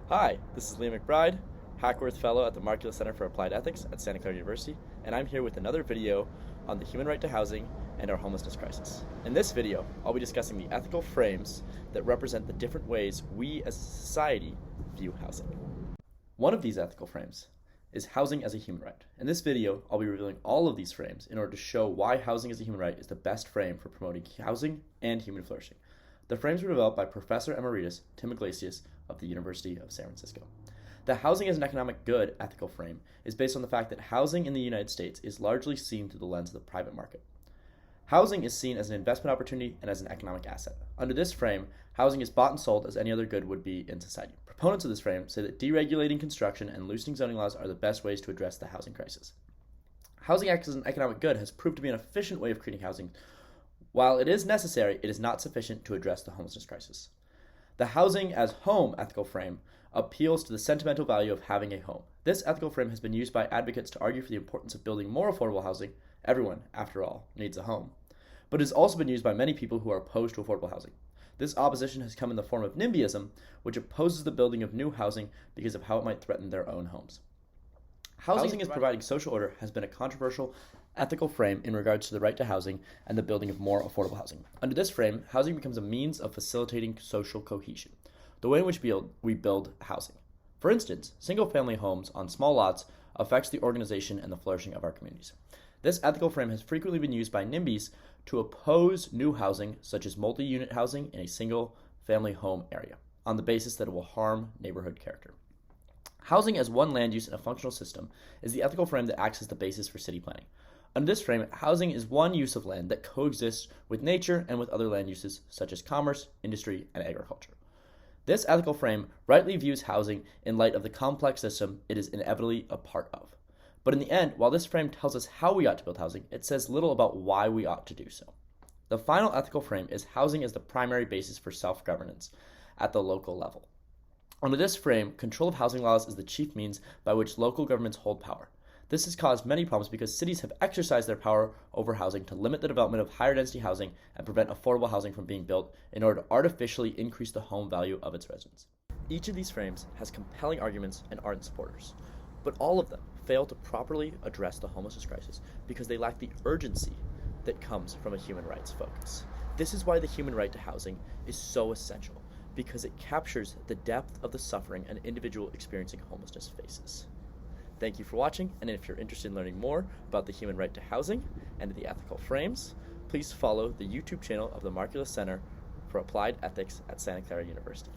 Hi, this is Liam McBride, Hackworth Fellow at the Markkula Center for Applied Ethics at Santa Clara University, and I'm here with another video on the human right to housing and our homelessness crisis. In this video, I'll be discussing the ethical frames that represent the different ways we as a society view housing. One of these ethical frames is housing as a human right. In this video, I'll be revealing all of these frames in order to show why housing as a human right is the best frame for promoting housing and human flourishing. The frames were developed by Professor Emeritus Tim Iglesias of the University of San Francisco. The housing as an economic good ethical frame is based on the fact that housing in the United States is largely seen through the lens of the private market. Housing is seen as an investment opportunity and as an economic asset. Under this frame, housing is bought and sold as any other good would be in society. Proponents of this frame say that deregulating construction and loosening zoning laws are the best ways to address the housing crisis. Housing as an economic good has proved to be an efficient way of creating housing. While it is necessary, it is not sufficient to address the homelessness crisis. The housing as home ethical frame appeals to the sentimental value of having a home. This ethical frame has been used by advocates to argue for the importance of building more affordable housing. Everyone, after all, needs a home. But it has also been used by many people who are opposed to affordable housing. This opposition has come in the form of NIMBYism, which opposes the building of new housing because of how it might threaten their own homes. Housing as providing social order has been a controversial ethical frame in regards to the right to housing and the building of more affordable housing. Under this frame, housing becomes a means of facilitating social cohesion, the way in which we build housing. For instance, single-family homes on small lots affects the organization and the flourishing of our communities. This ethical frame has frequently been used by NIMBYs to oppose new housing, such as multi-unit housing in a single-family home area, on the basis that it will harm neighborhood character. Housing as one land use in a functional system is the ethical frame that acts as the basis for city planning. Under this frame, housing is one use of land that coexists with nature and with other land uses such as commerce, industry, and agriculture. This ethical frame rightly views housing in light of the complex system it is inevitably a part of. But in the end, while this frame tells us how we ought to build housing, it says little about why we ought to do so. The final ethical frame is housing as the primary basis for self-governance at the local level. Under this frame, control of housing laws is the chief means by which local governments hold power. This has caused many problems because cities have exercised their power over housing to limit the development of higher density housing and prevent affordable housing from being built in order to artificially increase the home value of its residents. Each of these frames has compelling arguments and ardent supporters, but all of them fail to properly address the homelessness crisis because they lack the urgency that comes from a human rights focus. This is why the human right to housing is so essential, because it captures the depth of the suffering an individual experiencing homelessness faces. Thank you for watching, and if you're interested in learning more about the human right to housing and the ethical frames, please follow the YouTube channel of the Markkula Center for Applied Ethics at Santa Clara University.